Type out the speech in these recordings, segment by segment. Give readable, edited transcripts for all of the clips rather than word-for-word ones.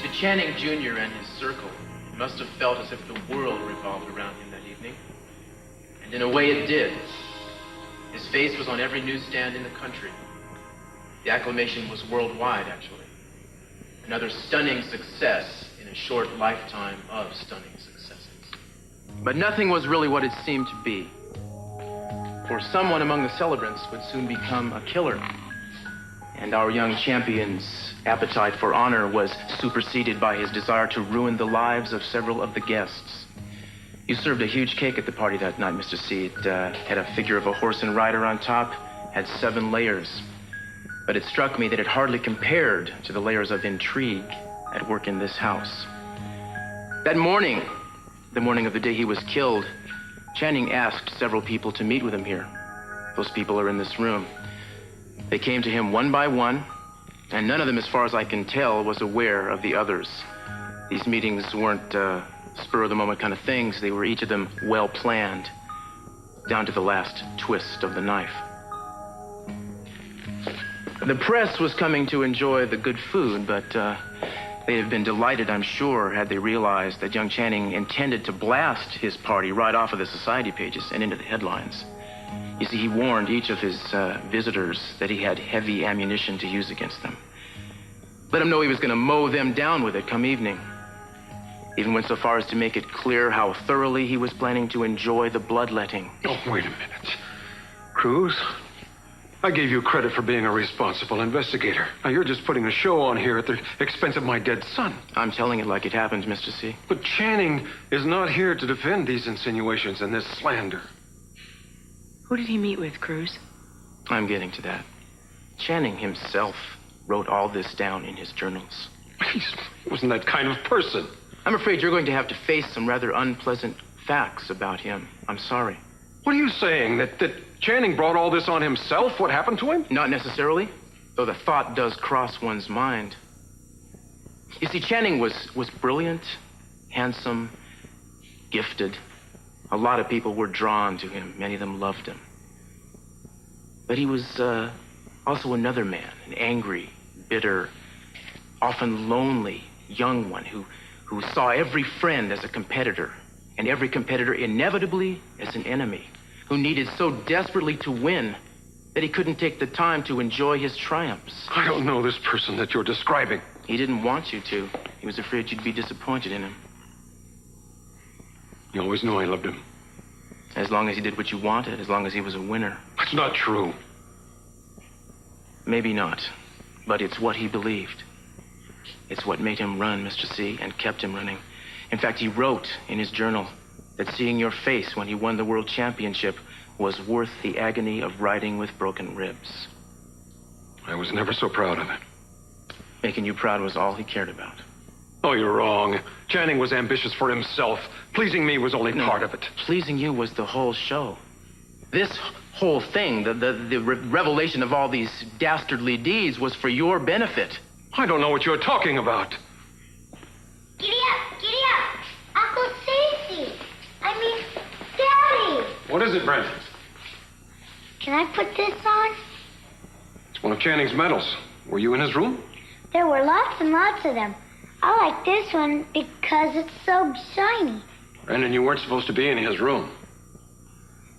To Channing Jr. and his circle, it must have felt as if the world revolved around him that evening. And in a way it did. His face was on every newsstand in the country. The acclamation was worldwide, actually. Another stunning success in a short lifetime of stunning successes. But nothing was really what it seemed to be. For someone among the celebrants would soon become a killer. And our young champion's appetite for honor was superseded by his desire to ruin the lives of several of the guests. You served a huge cake at the party that night, Mr. C. It had a figure of a horse and rider on top, had 7 layers. But it struck me that it hardly compared to the layers of intrigue at work in this house. That morning, the morning of the day he was killed, Channing asked several people to meet with him here. Those people are in this room. They came to him one by one, and none of them, as far as I can tell, was aware of the others. These meetings weren't spur-of-the-moment kind of things. They were each of them well-planned, down to the last twist of the knife. The press was coming to enjoy the good food, but they'd have been delighted, I'm sure, had they realized that young Channing intended to blast his party right off of the society pages and into the headlines. You see, he warned each of his visitors that he had heavy ammunition to use against them. Let him know he was going to mow them down with it come evening. Even went so far as to make it clear how thoroughly he was planning to enjoy the bloodletting. Oh, wait a minute. Cruz, I gave you credit for being a responsible investigator. Now you're just putting a show on here at the expense of my dead son. I'm telling it like it happened, Mr. C. But Channing is not here to defend these insinuations and this slander. Who did he meet with, Cruz? I'm getting to that. Channing himself wrote all this down in his journals. He wasn't that kind of person. I'm afraid you're going to have to face some rather unpleasant facts about him. I'm sorry. What are you saying? That Channing brought all this on himself? What happened to him? Not necessarily, though the thought does cross one's mind. You see, Channing was brilliant, handsome, gifted. A lot of people were drawn to him. Many of them loved him. But he was also another man, an angry, bitter, often lonely young one who saw every friend as a competitor, and every competitor inevitably as an enemy, who needed so desperately to win that he couldn't take the time to enjoy his triumphs. I don't know this person that you're describing. He didn't want you to. He was afraid you'd be disappointed in him. You always knew I loved him. As long as he did what you wanted, as long as he was a winner. That's not true. Maybe not, but it's what he believed. It's what made him run, Mr. C, and kept him running. In fact, he wrote in his journal that seeing your face when he won the world championship was worth the agony of riding with broken ribs. I was never so proud of it. Making you proud was all he cared about. Oh, you're wrong. Channing was ambitious for himself. Pleasing me was only part of it. Pleasing you was the whole show. This whole thing, the revelation of all these dastardly deeds, was for your benefit. I don't know what you're talking about. Giddy up! Uncle Stacy! Daddy! What is it, Brent? Can I put this on? It's one of Channing's medals. Were you in his room? There were lots and lots of them. I like this one because it's so shiny. Brandon, you weren't supposed to be in his room.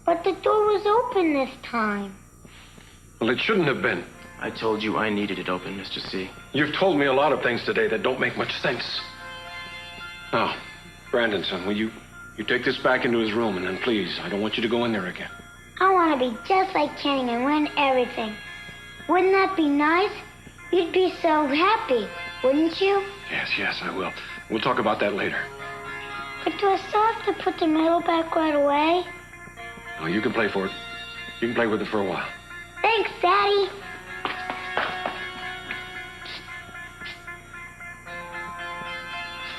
But the door was open this time. Well, it shouldn't have been. I told you I needed it open, Mr. C. You've told me a lot of things today that don't make much sense. Now, Brandon, son, will you take this back into his room, and then please, I don't want you to go in there again. I want to be just like Channing and win everything. Wouldn't that be nice? You'd be so happy, wouldn't you? Yes, I will. We'll talk about that later. But do I still have to put the medal back right away? Oh, you can play for it. You can play with it for a while. Thanks, Daddy.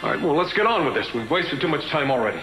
All right, well, let's get on with this. We've wasted too much time already.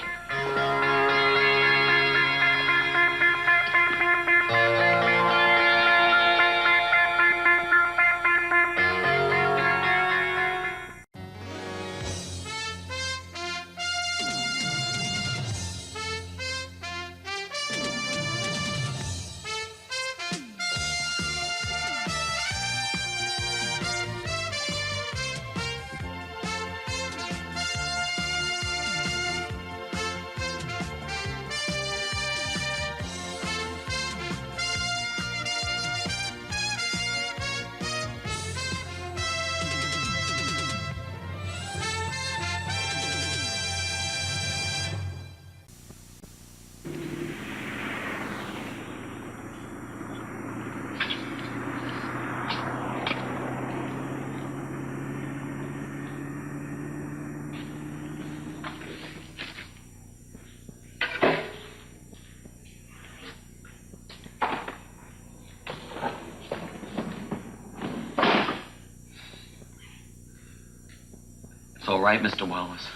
It's all right, Mr. Wallace.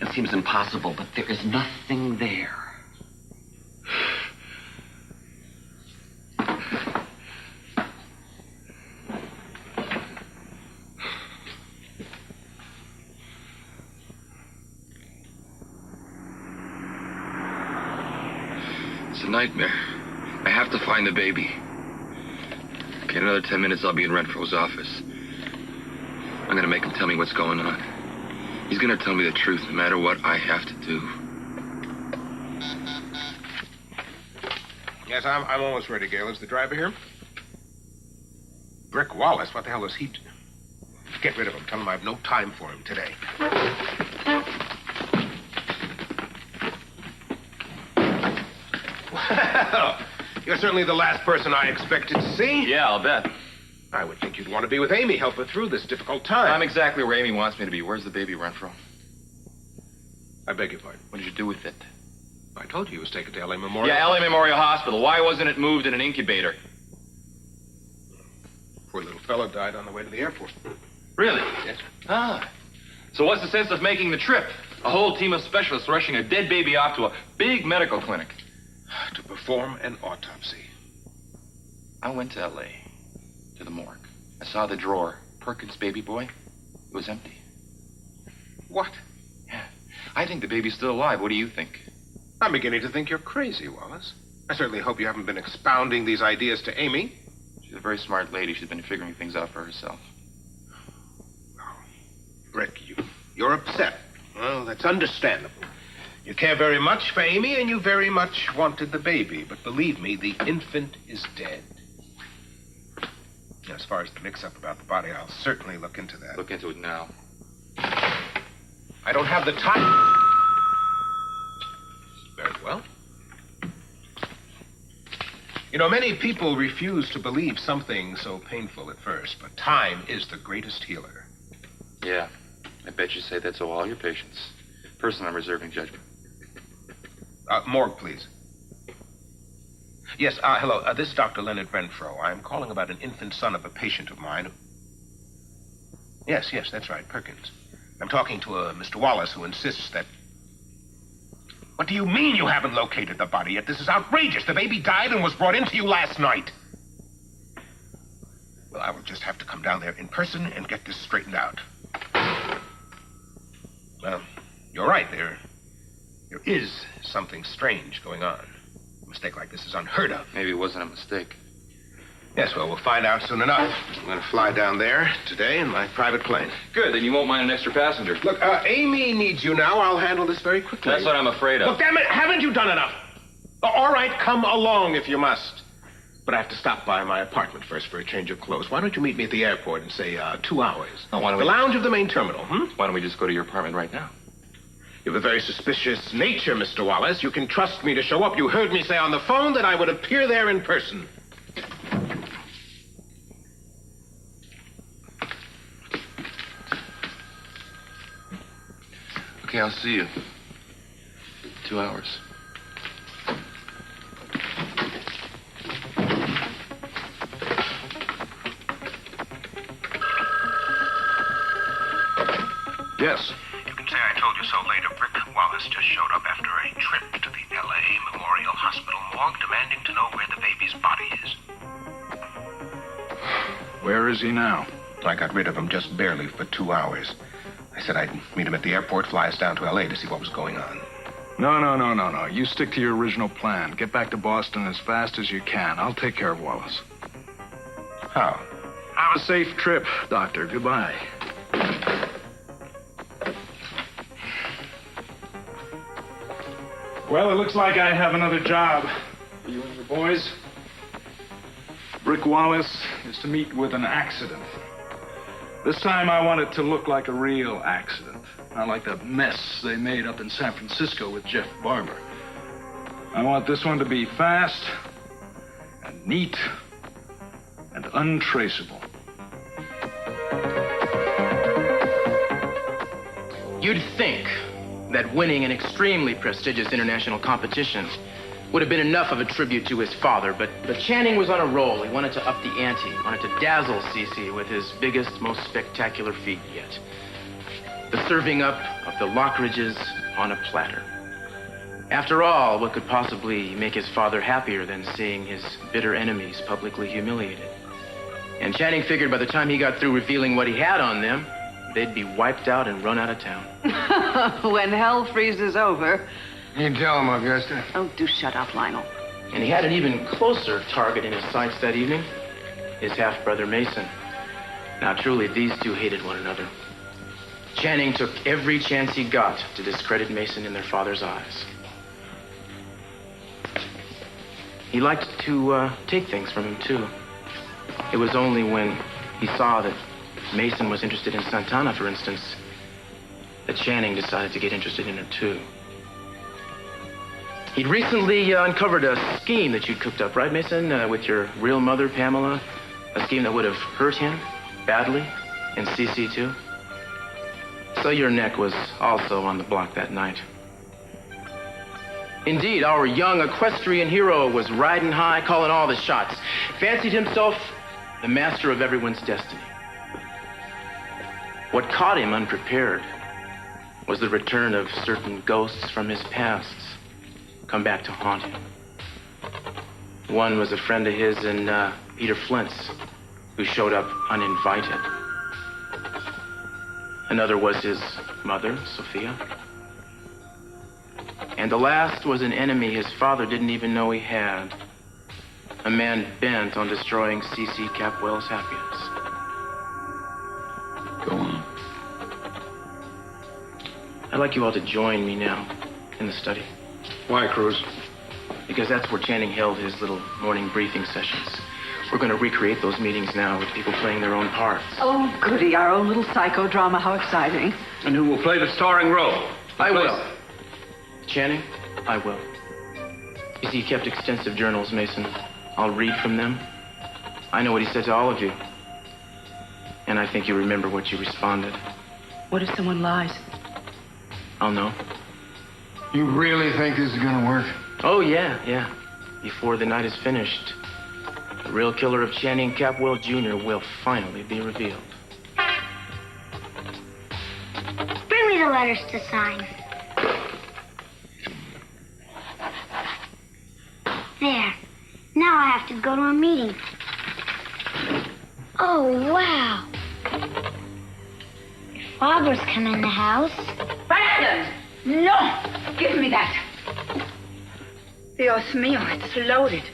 It seems impossible, but there is nothing there. It's a nightmare. I have to find the baby. Okay, in another 10 minutes, I'll be in Renfro's office. I'm gonna make him tell me what's going on. He's gonna tell me the truth, no matter what I have to do. Yes, I'm almost ready, Gail. Is the driver here? Brick Wallace? What the hell is he... Get rid of him. Tell him I have no time for him today. Well, you're certainly the last person I expected to see. Yeah, I'll bet. I would think you'd want to be with Amy, help her through this difficult time. I'm exactly where Amy wants me to be. Where's the baby, Renfro? I beg your pardon. What did you do with it? I told you he was taken to L.A. Memorial. Yeah, L.A. Memorial Hospital. Why wasn't it moved in an incubator? Poor little fellow died on the way to the airport. Really? Yes. Ah. So what's the sense of making the trip? A whole team of specialists rushing a dead baby off to a big medical clinic. To perform an autopsy. I went to L.A. to the morgue. I saw the drawer. Perkins' baby boy. It was empty. What? Yeah. I think the baby's still alive. What do you think? I'm beginning to think you're crazy, Wallace. I certainly hope you haven't been expounding these ideas to Amy. She's a very smart lady. She's been figuring things out for herself. Oh, Brick, you're upset. Well, that's understandable. You care very much for Amy, and you very much wanted the baby. But believe me, the infant is dead. As far as the mix-up about the body, I'll certainly look into that. Look into it now. I don't have the time. Very well. You know, many people refuse to believe something so painful at first, but time is the greatest healer. Yeah. I bet you say that to all your patients. Personally, I'm reserving judgment. Morgue, please. Yes, hello. This is Dr. Leonard Renfro. I'm calling about an infant son of a patient of mine. Yes, that's right, Perkins. I'm talking to Mr. Wallace, who insists that... What do you mean you haven't located the body yet? This is outrageous. The baby died and was brought into you last night. Well, I will just have to come down there in person and get this straightened out. Well, you're right. There is something strange going on. A mistake like this is unheard of. Maybe it wasn't a mistake. Yes, well, we'll find out soon enough. I'm going to fly down there today in my private plane. Good, then you won't mind an extra passenger. Look, Amy needs you now. I'll handle this very quickly. That's what I'm afraid of. Look, damn it, haven't you done enough? All right, come along if you must. But I have to stop by my apartment first for a change of clothes. Why don't you meet me at the airport in, say, 2 hours? Oh, why don't we... The lounge of the main terminal, Why don't we just go to your apartment right now? You have a very suspicious nature, Mr. Wallace. You can trust me to show up. You heard me say on the phone that I would appear there in person. Okay, I'll see you. 2 hours. Yes. You can say I told you so later. Brick Wallace just showed up after a trip to the L.A. Memorial Hospital morgue, demanding to know where the baby's body is. Where is he now? I got rid of him just barely for 2 hours. I said I'd meet him at the airport, fly us down to L.A. to see what was going on. No. You stick to your original plan. Get back to Boston as fast as you can. I'll take care of Wallace. How? Have a safe trip, Doctor. Goodbye. Well, it looks like I have another job for you and your boys. Brick Wallace is to meet with an accident. This time I want it to look like a real accident, not like the mess they made up in San Francisco with Jeff Barber. I want this one to be fast and neat and untraceable. You'd think that winning an extremely prestigious international competition would have been enough of a tribute to his father, but Channing was on a roll. He wanted to up the ante, wanted to dazzle Cece with his biggest, most spectacular feat yet. the serving up of the Lockridges on a platter. After all, what could possibly make his father happier than seeing his bitter enemies publicly humiliated? And Channing figured by the time he got through revealing what he had on them, they'd be wiped out and run out of town. When hell freezes over. You tell him, Augusta. Oh, do shut up, Lionel. And he had an even closer target in his sights that evening, his half-brother Mason. Now, truly, these two hated one another. Channing took every chance he got to discredit Mason in their father's eyes. He liked to take things from him, too. It was only when he saw that Mason was interested in Santana, for instance, that Channing decided to get interested in her, too. He'd recently uncovered a scheme that you'd cooked up, right, Mason, with your real mother, Pamela? A scheme that would have hurt him badly, and CC, too. So your neck was also on the block that night. Indeed, our young equestrian hero was riding high, calling all the shots. Fancied himself the master of everyone's destiny. What caught him unprepared was the return of certain ghosts from his pasts, come back to haunt him. One was a friend of his in Peter Flint's, who showed up uninvited. Another was his mother, Sophia. And the last was an enemy his father didn't even know he had. A man bent on destroying C.C. Capwell's happiness. Go on. I'd like you all to join me now in the study. Why, Cruz? Because that's where Channing held his little morning briefing sessions. We're going to recreate those meetings now with people playing their own parts. Oh, goody, our own little psychodrama. How exciting. And who will play the starring role? I will. Channing, I will. You see, he kept extensive journals, Mason. I'll read from them. I know what he said to all of you. And I think you remember what you responded. What if someone lies? I'll know. You really think this is gonna work? Oh, yeah. Before the night is finished, the real killer of Channing Capwell Jr. will finally be revealed. Bring me the letters to sign. There. Now I have to go to a meeting. Oh, wow. If Barbara's come in the house. Brandon! No! Give me that. Dios mío, it's loaded.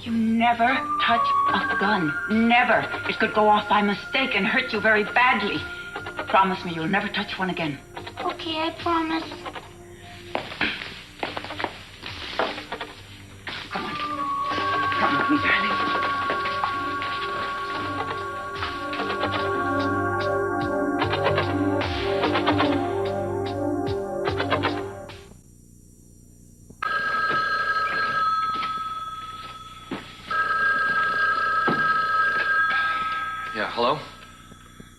You never touch a gun. Never. It could go off by mistake and hurt you very badly. Promise me you'll never touch one again. Okay, I promise. Come on. Come with me, darling. Yeah, hello?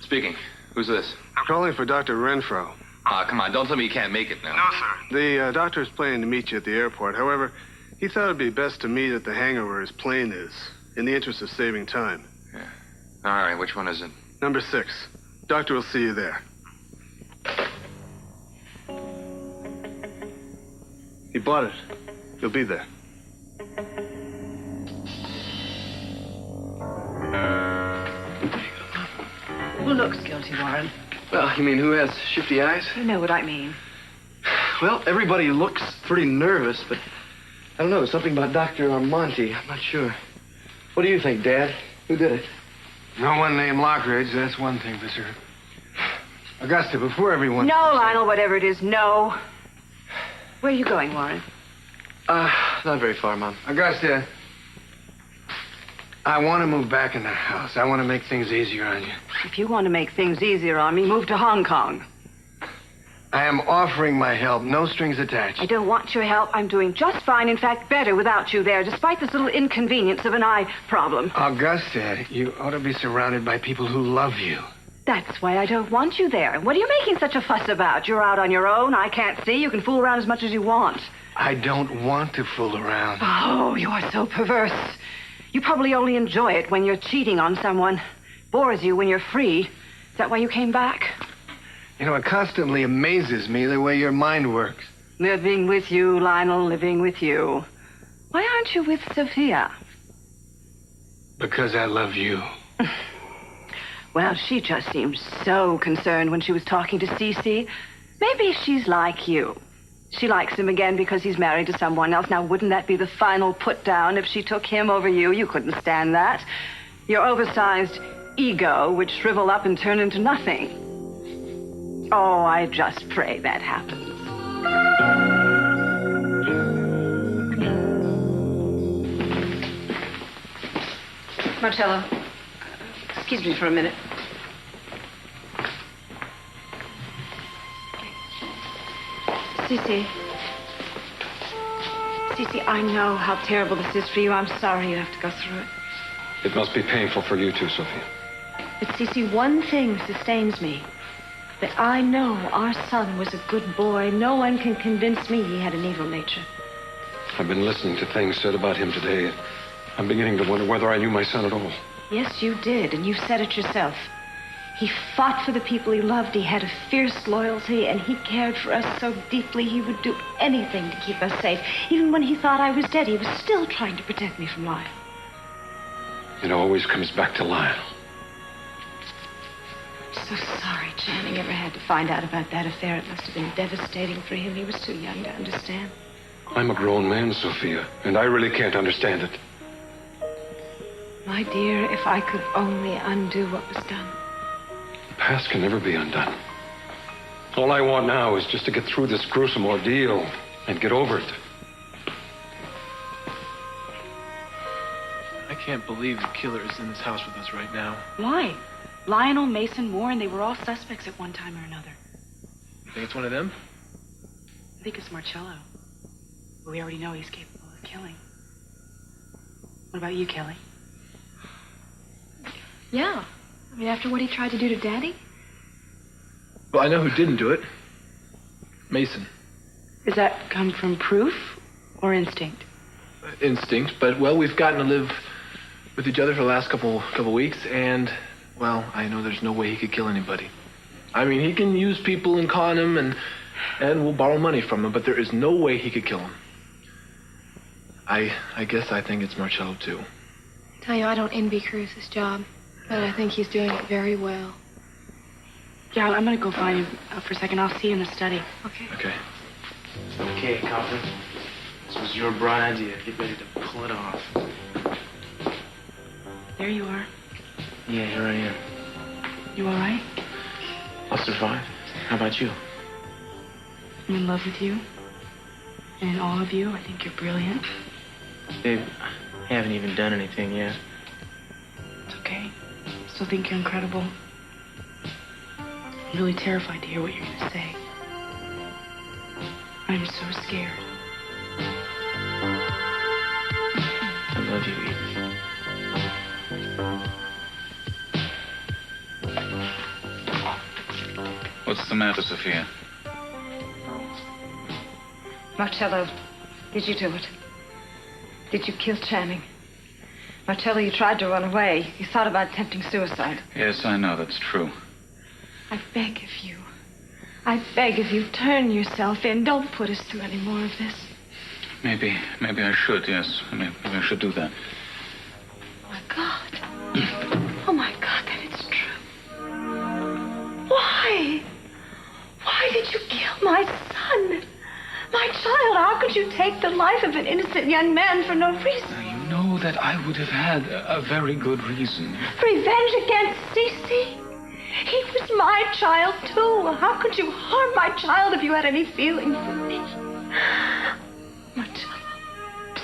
Speaking. Who's this? I'm calling for Dr. Renfro. Come on, don't tell me you can't make it now. No, sir. The doctor is planning to meet you at the airport. However, he thought it'd be best to meet at the hangar where his plane is, in the interest of saving time. Yeah. All right, which one is it? Number 6. Doctor will see you there. He bought it. You'll be there. Who looks guilty, Warren? Well, you mean who has shifty eyes? You know what I mean. Well, everybody looks pretty nervous, but I don't know, something about Dr. Armonti. I'm not sure. What do you think, Dad? Who did it? No one named Lockridge, that's one thing for certain. Augusta, before everyone... No, Lionel, whatever it is, no. Where are you going, Warren? Not very far, Mom. Augusta, I want to move back in the house. I want to make things easier on you. If you want to make things easier on me, move to Hong Kong. I am offering my help, no strings attached. I don't want your help. I'm doing just fine, in fact, better without you there, despite this little inconvenience of an eye problem. Augusta, you ought to be surrounded by people who love you. That's why I don't want you there. What are you making such a fuss about? You're out on your own. I can't see. You can fool around as much as you want. I don't want to fool around. Oh, you are so perverse. You probably only enjoy it when you're cheating on someone. Bores you when you're free. Is that why you came back? You know, it constantly amazes me the way your mind works. Living with you, Lionel, living with you. Why aren't you with Sophia? Because I love you. Well, she just seemed so concerned when she was talking to Cece. Maybe she's like you. She likes him again because he's married to someone else. Now, wouldn't that be the final put down if she took him over you? You couldn't stand that. Your oversized ego would shrivel up and turn into nothing. Oh, I just pray that happens. Marcello, excuse me for a minute. Cece. Cece, I know how terrible this is for you. I'm sorry you have to go through it. It must be painful for you too, Sophia. But Cece, one thing sustains me. That I know our son was a good boy. No one can convince me he had an evil nature. I've been listening to things said about him today. I'm beginning to wonder whether I knew my son at all. Yes, you did, and you've said it yourself. He fought for the people he loved. He had a fierce loyalty, and he cared for us so deeply he would do anything to keep us safe. Even when he thought I was dead, he was still trying to protect me from Lionel. It always comes back to Lionel. So sorry Channing ever had to find out about that affair. It must have been devastating for him. He was too young to understand. I'm a grown man, Sophia, and I really can't understand it. My dear, if I could only undo what was done. The past can never be undone. All I want now is just to get through this gruesome ordeal and get over it. I can't believe the killer is in this house with us right now. Why? Lionel, Mason, Warren, they were all suspects at one time or another. You think it's one of them? I think it's Marcello. But we already know he's capable of killing. What about you, Kelly? Yeah. I mean, after what he tried to do to Daddy? Well, I know who didn't do it. Mason. Does that come from proof or instinct? Instinct, but, well, we've gotten to live with each other for the last couple weeks, and, well, I know there's no way he could kill anybody. I mean, he can use people and con them, and we'll borrow money from him, but there is no way he could kill him. I guess I think it's Marcello, too. I tell you, I don't envy Cruz's job, but I think he's doing it very well. Yeah, I'm gonna go find him for a second. I'll see you in the study. Okay. Okay. Okay, Copper. This was your bright idea. Get ready to pull it off. There you are. Yeah, here I am. You all right? I'll survive. How about you? I'm in love with you. And in all of you, I think you're brilliant. Babe, I haven't even done anything yet. It's okay. I still think you're incredible. I'm really terrified to hear what you're gonna say. I'm so scared. I love you, Edith. What's the matter, Sophia? Marcello, did you do it? Did you kill Channing? Marcello, you tried to run away. You thought about attempting suicide. Yes, I know, that's true. I beg of you. I beg of you, turn yourself in. Don't put us through any more of this. Maybe I should, yes. Maybe I should do that. Oh, my God. Oh, my God, that it's true. Why? Why did you kill my son? My child, how could you take the life of an innocent young man for no reason? Now, you know that I would have had a very good reason. Revenge against Cece? He was my child, too. How could you harm my child if you had any feeling for me? Marcello,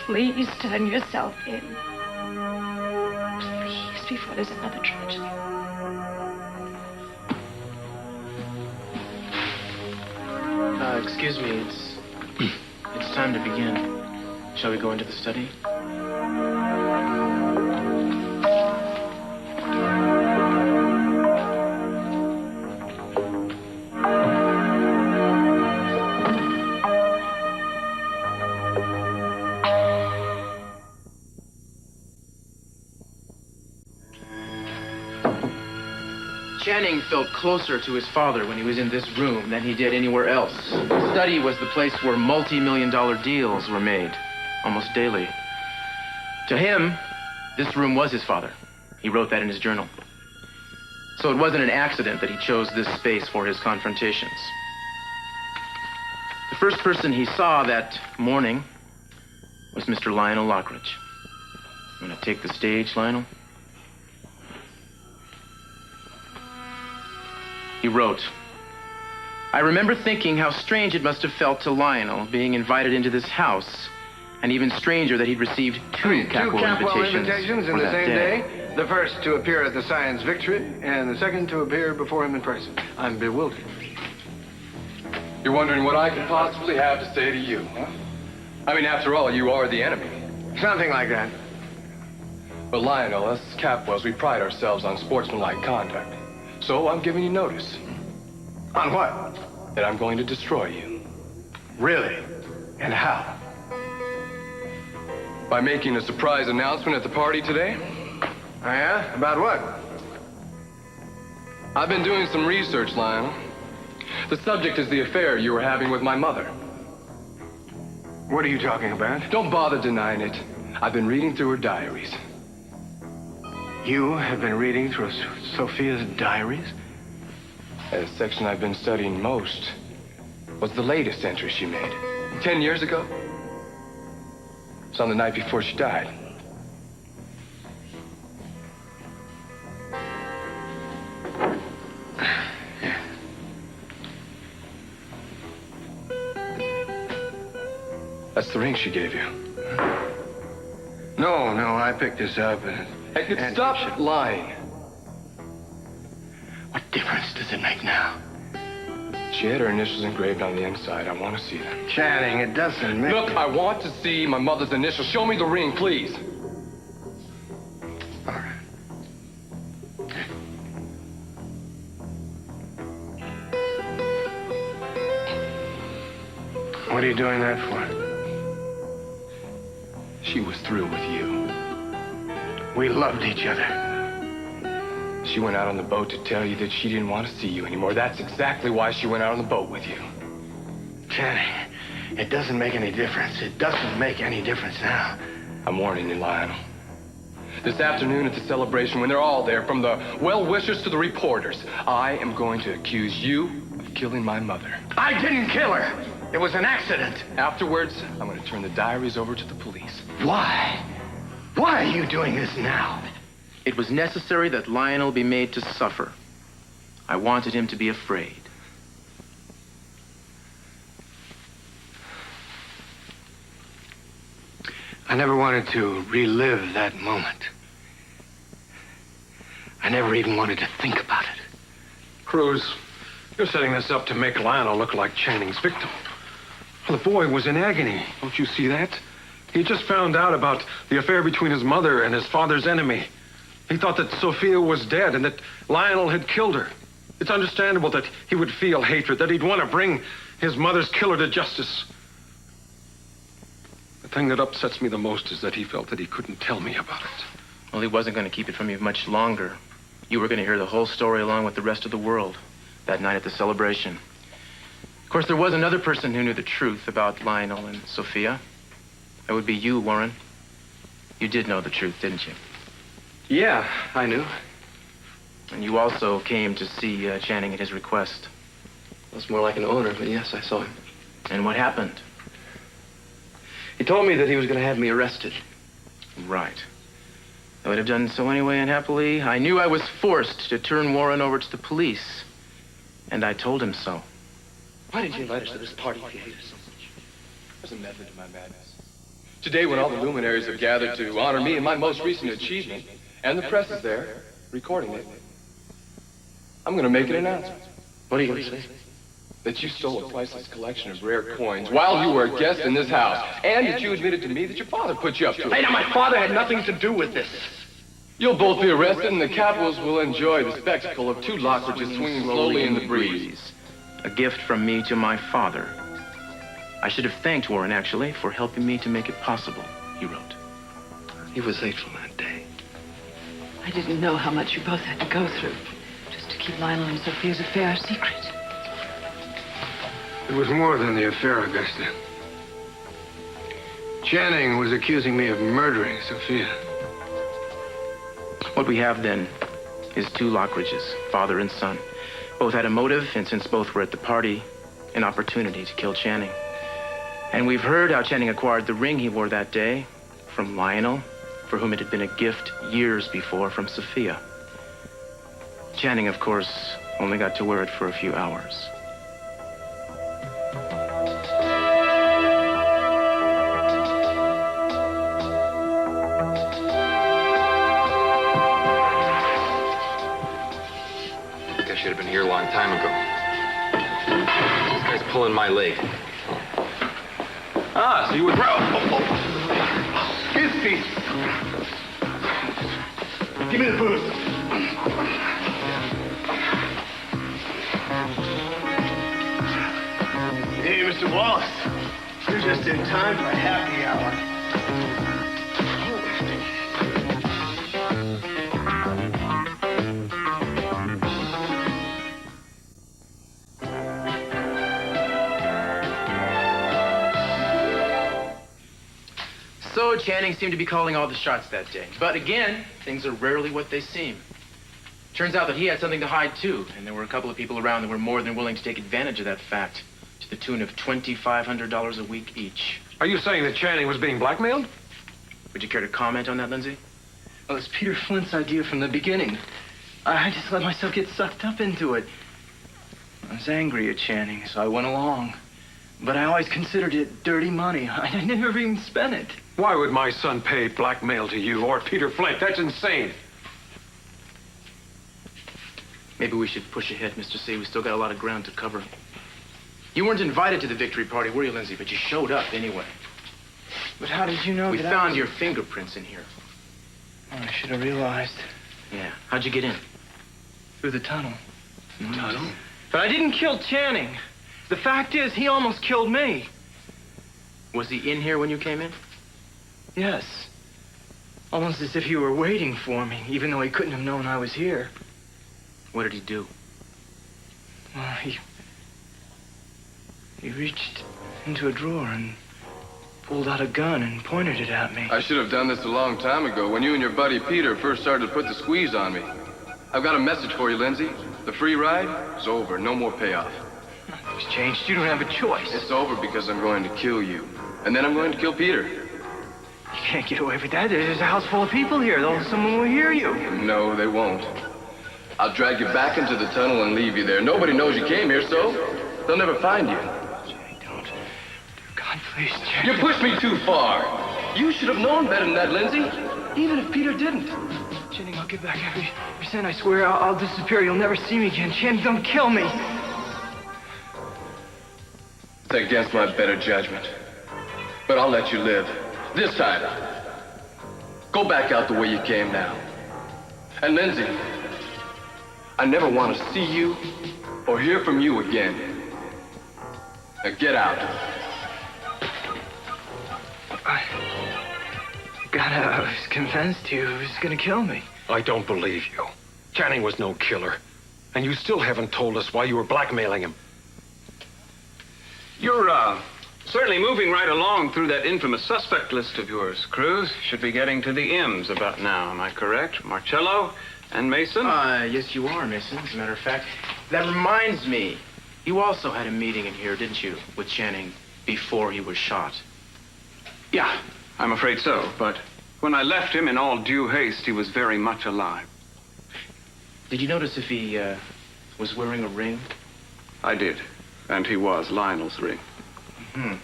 please turn yourself in. Please, before there's another tragedy. Excuse me, it's time to begin. Shall we go into the study? Channing, Channing felt closer to his father when he was in this room than he did anywhere else. The study was the place where multi-million-dollar deals were made, almost daily. To him, this room was his father. He wrote that in his journal. So it wasn't an accident that he chose this space for his confrontations. The first person he saw that morning was Mr. Lionel Lockridge. You want to take the stage, Lionel? He wrote, "I remember thinking how strange it must have felt to Lionel being invited into this house, and even stranger that he'd received two Capwell invitations in for the that same day. day. The first to appear at the Science Victory, and the second to appear before him in person. I'm bewildered. You're wondering what I could possibly have to say to you, huh? I mean, after all, you are the enemy. Something like that. But Lionel, us Capwells, we pride ourselves on sportsmanlike conduct. So I'm giving you notice. On what? That I'm going to destroy you. Really? And how? By making a surprise announcement at the party today. Oh, yeah? About what? I've been doing some research, Lionel. The subject is the affair you were having with my mother. What are you talking about? Don't bother denying it. I've been reading through her diaries. You have been reading through Sophia's diaries? The section I've been studying most was the latest entry she made. 10 years ago. It's on the night before she died. That's the ring she gave you. No, I picked this up and stop lying. What difference does it make now? She had her initials engraved on the inside. I want to see them. Channing, it doesn't make... Look, I want to see my mother's initials. Show me the ring, please. All right. What are you doing that for? She was through with you. We loved each other. She went out on the boat to tell you that she didn't want to see you anymore. That's exactly why she went out on the boat with you. Channing, it doesn't make any difference. It doesn't make any difference now. I'm warning you, Lionel. This afternoon at the celebration, when they're all there, from the well-wishers to the reporters, I am going to accuse you of killing my mother. I didn't kill her. It was an accident. Afterwards, I'm going to turn the diaries over to the police. Why? Why are you doing this now? It was necessary that Lionel be made to suffer. I wanted him to be afraid. I never wanted to relive that moment. I never even wanted to think about it. Cruz, you're setting this up to make Lionel look like Channing's victim. Well, the boy was in agony. Don't you see that? He just found out about the affair between his mother and his father's enemy. He thought that Sophia was dead and that Lionel had killed her. It's understandable that he would feel hatred, that he'd want to bring his mother's killer to justice. The thing that upsets me the most is that he felt that he couldn't tell me about it. Well, he wasn't going to keep it from you much longer. You were going to hear the whole story along with the rest of the world that night at the celebration. Of course, there was another person who knew the truth about Lionel and Sophia. That would be you, Warren. You did know the truth, didn't you? Yeah, I knew. And you also came to see Channing at his request. It was more like an owner, but yes, I saw him. And what happened? He told me that he was going to have me arrested. Right. I would have done so anyway, unhappily. I knew I was forced to turn Warren over to the police. And I told him so. Why did you invite us to this party if you hate us so much? There's a method to my madness. Today, when all the luminaries have gathered to honor me and my most recent achievement, and the press is there, recording it, I'm going to make an announcement. What are you going to say? That you stole a priceless collection of rare coins while you were a guest in this house, and that you admitted to me that your father put you up to it. Hey, now, my father had nothing to do with this. You'll both be arrested, and the Capwells will enjoy the spectacle of two Lockridges swinging slowly in the breeze. A gift from me to my father. I should have thanked Warren, actually, for helping me to make it possible, he wrote. He was hateful that day. I didn't know how much you both had to go through just to keep Lionel and Sophia's affair a secret. It was more than the affair, Augusta. Channing was accusing me of murdering Sophia. What we have then is two Lockridges, father and son. Both had a motive, and since both were at the party, an opportunity to kill Channing. And we've heard how Channing acquired the ring he wore that day from Lionel, for whom it had been a gift years before from Sophia. Channing, of course, only got to wear it for a few hours. I should have been here a long time ago. This guy's pulling my leg. Ah, so you would... Excuse me. Give me the booze. Hey, Mr. Wallace. You're just in time for happy hour. So Channing seemed to be calling all the shots that day. But again, things are rarely what they seem. Turns out that he had something to hide too, and there were a couple of people around that were more than willing to take advantage of that fact, to the tune of $2,500 a week each. Are you saying that Channing was being blackmailed? Would you care to comment on that, Lindsay? Well, it's Peter Flint's idea from the beginning. I just let myself get sucked up into it. I was angry at Channing, so I went along. But I always considered it dirty money. I never even spent it. Why would my son pay blackmail to you or Peter Flint? That's insane. Maybe we should push ahead, Mr. C. We still got a lot of ground to cover. You weren't invited to the victory party, were you, Lindsay? But you showed up anyway. But how did you know we that found your fingerprints in here. Oh, I should have realized. Yeah. How'd you get in? Through the tunnel. Tunnel? But I didn't kill Channing. The fact is, he almost killed me. Was he in here when you came in? Yes. Almost as if he were waiting for me, even though he couldn't have known I was here. What did he do? Well, he reached into a drawer and pulled out a gun and pointed it at me. I should have done this a long time ago, when you and your buddy Peter first started to put the squeeze on me. I've got a message for you, Lindsay. The free ride is over. No more payoff. Nothing's changed. You don't have a choice. It's over because I'm going to kill you. And then I'm going to kill Peter. You can't get away with that. There's a house full of people here. Someone will hear you. No, they won't. I'll drag you back into the tunnel and leave you there. Nobody knows you came here, so they'll never find you. Jay, don't. God, please, Jay. You pushed me too far. You should have known better than that, Lindsay. Even if Peter didn't. Channing, I'll get back every cent. I swear I'll disappear. You'll never see me again. Channing, don't kill me. It's against my better judgment. But I'll let you live. This time. Go back out the way you came now. And Lindsay, I never want to see you or hear from you again. Now get out. I was convinced he was going to kill me. I don't believe you. Channing was no killer. And you still haven't told us why you were blackmailing him. You're, certainly moving right along through that infamous suspect list of yours, Cruz. Should be getting to the M's about now, am I correct? Marcello and Mason? Yes, you are, Mason. As a matter of fact, that reminds me. You also had a meeting in here, didn't you, with Channing before he was shot? Yeah, I'm afraid so. But when I left him in all due haste, he was very much alive. Did you notice if he was wearing a ring? I did. And he was Lionel's ring. Hmm.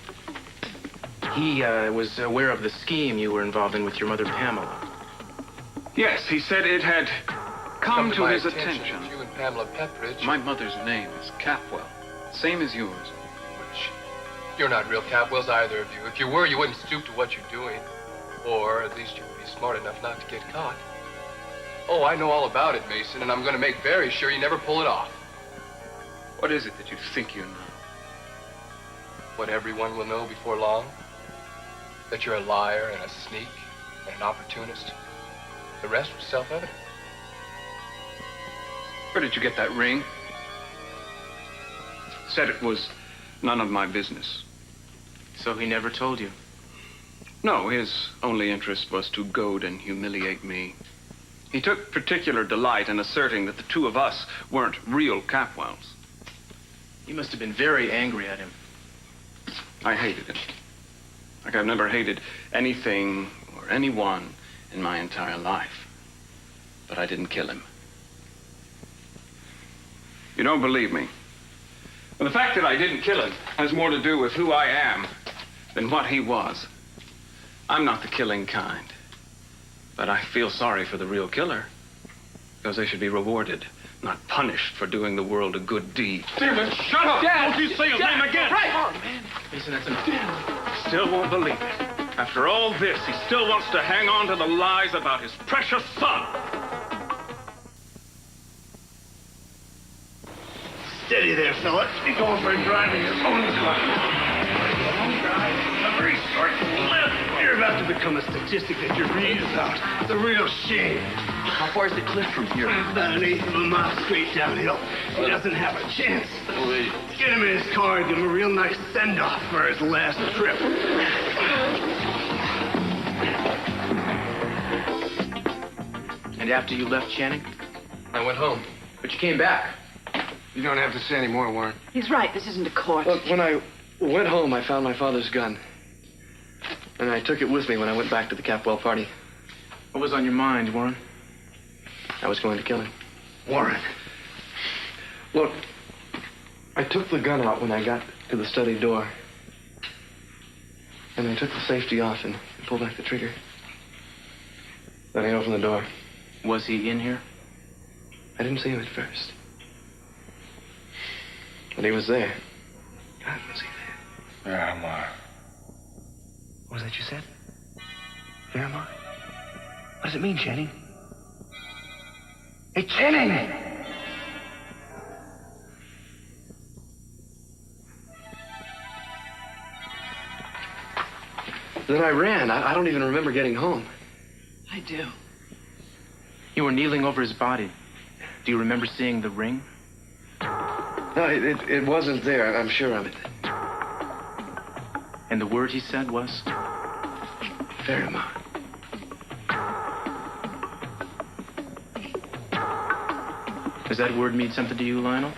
He was aware of the scheme you were involved in with your mother, Pamela. Yes, he said it had come to his attention. You and Pamela Pepperidge. My mother's name is Capwell. Same as yours. Which, you're not real Capwells, either of you. If you were, you wouldn't stoop to what you're doing. Or at least you would be smart enough not to get caught. Oh, I know all about it, Mason, and I'm going to make very sure you never pull it off. What is it that you think you know? What everyone will know before long? That you're a liar and a sneak and an opportunist. The rest was self-evident. Where did you get that ring? Said it was none of my business. So he never told you? No, his only interest was to goad and humiliate me. He took particular delight in asserting that the two of us weren't real Capwells. You must have been very angry at him. I hated him. Like I've never hated anything or anyone in my entire life. But I didn't kill him. You don't believe me? Well, the fact that I didn't kill him has more to do with who I am than what he was. I'm not the killing kind. But I feel sorry for the real killer. Because they should be rewarded, not punished for doing the world a good deed. David, shut up! Dad! Don't you say his name again! Right! Oh, man. Mason, that's enough. Still won't believe it. After all this, he still wants to hang on to the lies about his precious son. Steady there, fella. You're going for a drive in your own car. Long drive, a very short clip. You're about to become a statistic that you read about. It's a real shame. How far is the cliff from here? About an eighth of a mile straight downhill. He doesn't have a chance. Get him in his car and give him a real nice send-off for his last trip. And after you left Channing? I went home. But you came back. You don't have to say any more, Warren. He's right. This isn't a court. Look, when I went home, I found my father's gun. And I took it with me when I went back to the Capwell party. What was on your mind, Warren? I was going to kill him. Warren. Look, I took the gun out when I got to the study door. And I took the safety off and pulled back the trigger. Then I opened the door. Was he in here? I didn't see him at first. But he was there. God, was he there? Miramar. What was that you said? Miramar? What does it mean, Channing? Hey, Channing! Then I ran. I don't even remember getting home. I do. You were kneeling over his body. Do you remember seeing the ring? No, it wasn't there. I'm sure of it. And the word he said was? Miramar. Does that word mean something to you, Lionel?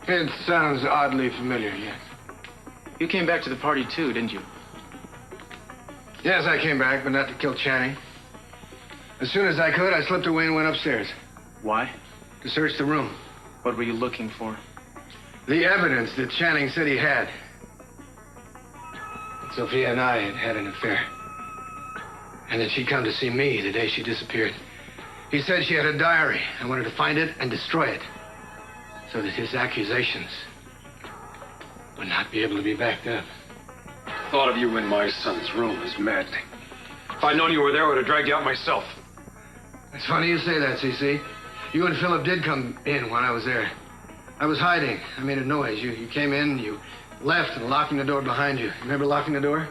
It sounds oddly familiar, yes. You came back to the party too, didn't you? Yes, I came back, but not to kill Channing. As soon as I could, I slipped away and went upstairs. Why? To search the room. What were you looking for? The evidence that Channing said he had. That Sophia and I had had an affair. And that she'd come to see me the day she disappeared. He said she had a diary. I wanted to find it and destroy it. So that his accusations would not be able to be backed up. Thought of you in my son's room is maddening. If I'd known you were there, I would have dragged you out myself. It's funny you say that, CC. You and Philip did come in when I was there. I was hiding. I made a noise. You came in, you left, and locking the door behind you. Remember locking the door?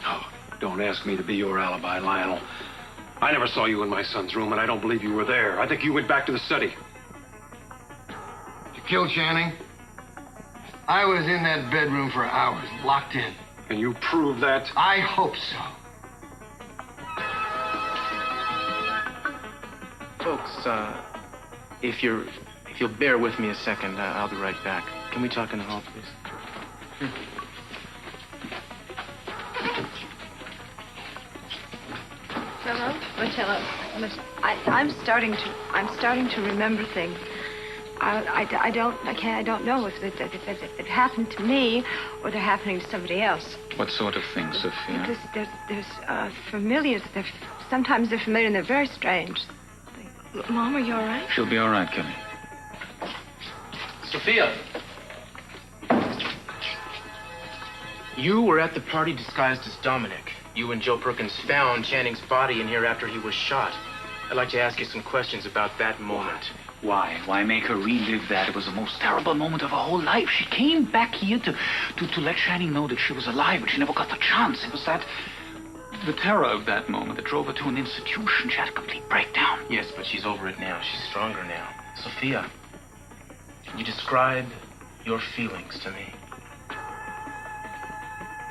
No, don't ask me to be your alibi, Lionel. I never saw you in my son's room, and I don't believe you were there. I think you went back to the study. You killed Channing? I was in that bedroom for hours, locked in. Can you prove that? I hope so. Folks, if you'll bear with me a second, I'll be right back. Can we talk in the hall, please? Hello, Marcello. I'm starting to remember things. I don't know if it happened to me or they're happening to somebody else. What sort of things, Sophia? There's familiars. Sometimes they're familiar and they're very strange. Mom, are you all right? She'll be all right, Kelly. Sophia! You were at the party disguised as Dominic. You and Joe Perkins found Channing's body in here after he was shot. I'd like to ask you some questions about that moment. Why? Why make her relive that? It was the most terrible moment of her whole life. She came back here to let Channing know that she was alive, but she never got the chance. It was that the terror of that moment that drove her to an institution. She had a complete breakdown. Yes, but she's over it now. She's stronger now. Sophia, can you describe your feelings to me?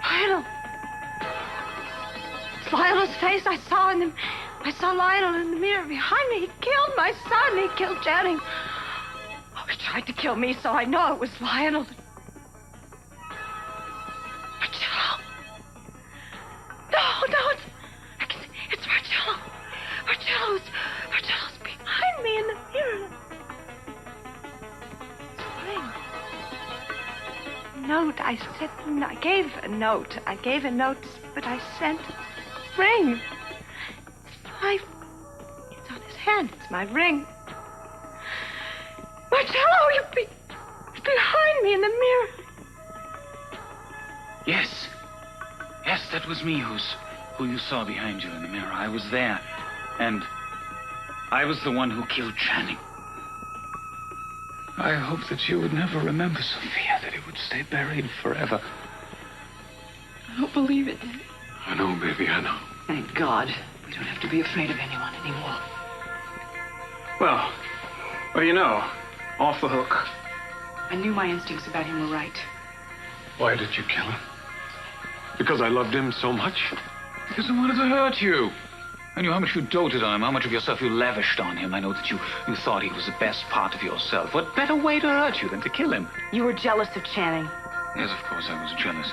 Lionel. It's Lionel's face I saw in the... I saw Lionel in the mirror behind me. He killed my son. He killed Channing. Oh, he tried to kill me, so I know it was Lionel. Marcello. No, it's Marcello. Marcello's behind me in the mirror. It's a ring. Note. I gave a note. But I sent a ring. It's on his hand. It's my ring. Marcello, you're behind me in the mirror. Yes, that was me who you saw behind you in the mirror. I was there, and I was the one who killed Channing. I hope that you would never remember, Sophia, that it would stay buried forever. I don't believe it, Dad. I know, baby, I know. Thank God. We don't have to be afraid of anyone anymore. Well, you know, off the hook. I knew my instincts about him were right. Why did you kill him? Because I loved him so much? Because I wanted to hurt you. I knew how much you doted on him, how much of yourself you lavished on him. I know that you thought he was the best part of yourself. What better way to hurt you than to kill him? You were jealous of Channing. Yes, of course I was jealous.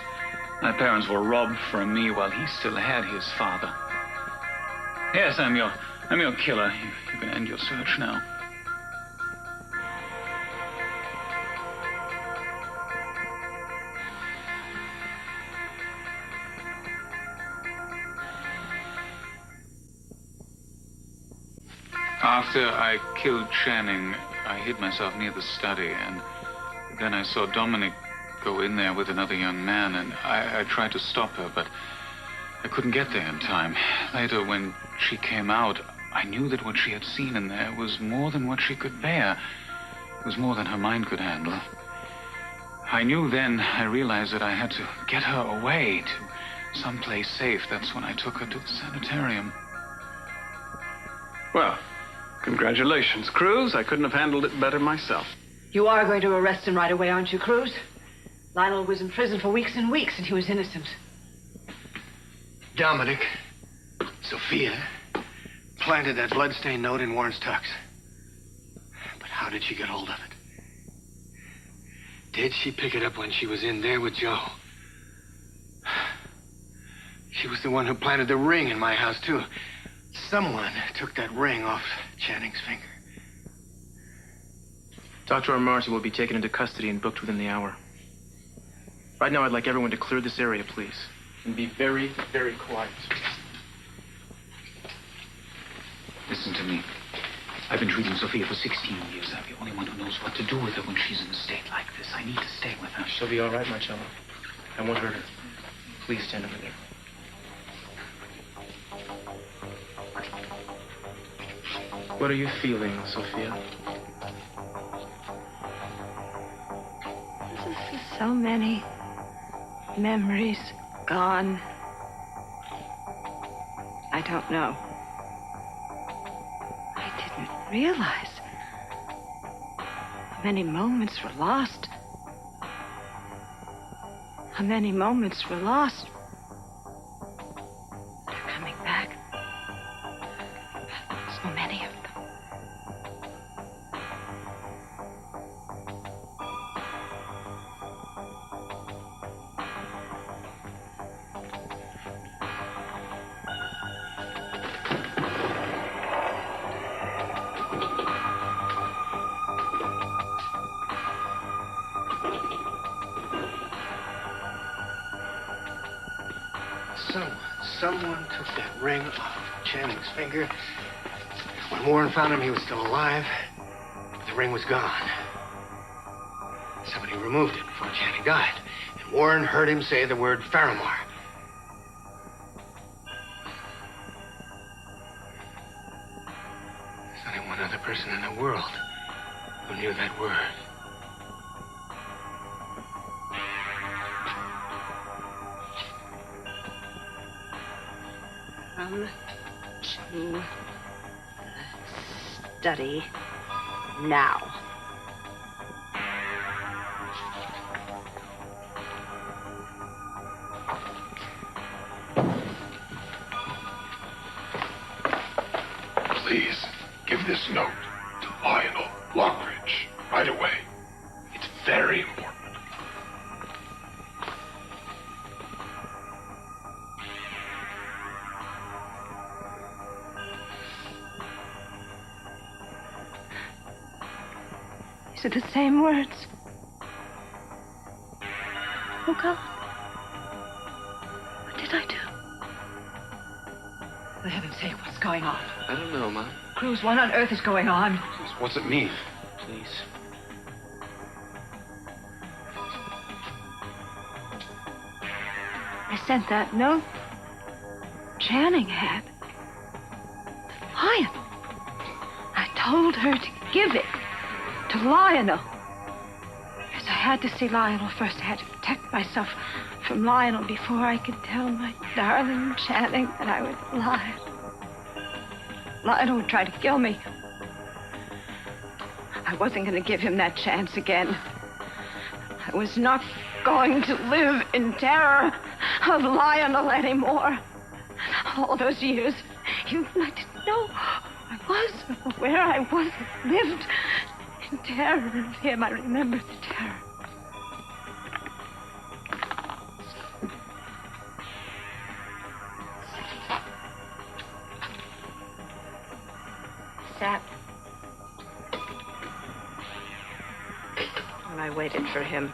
My parents were robbed from me while he still had his father. Yes, I'm your killer. You can end your search now. After I killed Channing, I hid myself near the study, and then I saw Dominic go in there with another young man, and I tried to stop her, but I couldn't get there in time. Later, when she came out, I knew that what she had seen in there was more than what she could bear. It was more than her mind could handle. I knew then, I realized that I had to get her away to someplace safe. That's when I took her to the sanitarium. Well, congratulations, Cruz. I couldn't have handled it better myself. You are going to arrest him right away, aren't you, Cruz? Lionel was in prison for weeks and weeks, and he was innocent. Dominic, Sophia planted that bloodstained note in Warren's tux. But how did she get hold of it? Did she pick it up when she was in there with Joe? She was the one who planted the ring in my house, too. Someone took that ring off Channing's finger. Dr. Martin will be taken into custody and booked within the hour. Right now, I'd like everyone to clear this area, please. And be very, very quiet. Listen to me. I've been treating Sophia for 16 years. I'm the only one who knows what to do with her when she's in a state like this. I need to stay with her. She'll be all right, Marcello. I won't hurt her. Please stand over there. What are you feeling, Sophia? So many memories gone. I don't know. I didn't realize how many moments were lost. How many moments were lost. They're coming back. So many of them. Someone took that ring off Channing's finger. When Warren found him, he was still alive. But the ring was gone. Somebody removed it before Channing died. And Warren heard him say the word Faramar. There's only one other person in the world who knew that word. Come to the study now. Please, give this note to Lionel Lockridge right away. It's very important. These are the same words. Oh, God. What did I do? For heaven's sake, what's going on? I don't know, Mom. Cruz, what on earth is going on? What's it mean? Please. I sent that note Channing had. To Lionel. I told her to give it to Lionel. Yes, I had to see Lionel first. I had to protect myself from Lionel before I could tell my darling Channing that I was alive. Lionel would try to kill me. I wasn't going to give him that chance again. I was not going to live in terror of Lionel anymore. All those years, I didn't know who I was, or where I was. I lived in terror of him. I remember the terror. Sat. And I waited for him.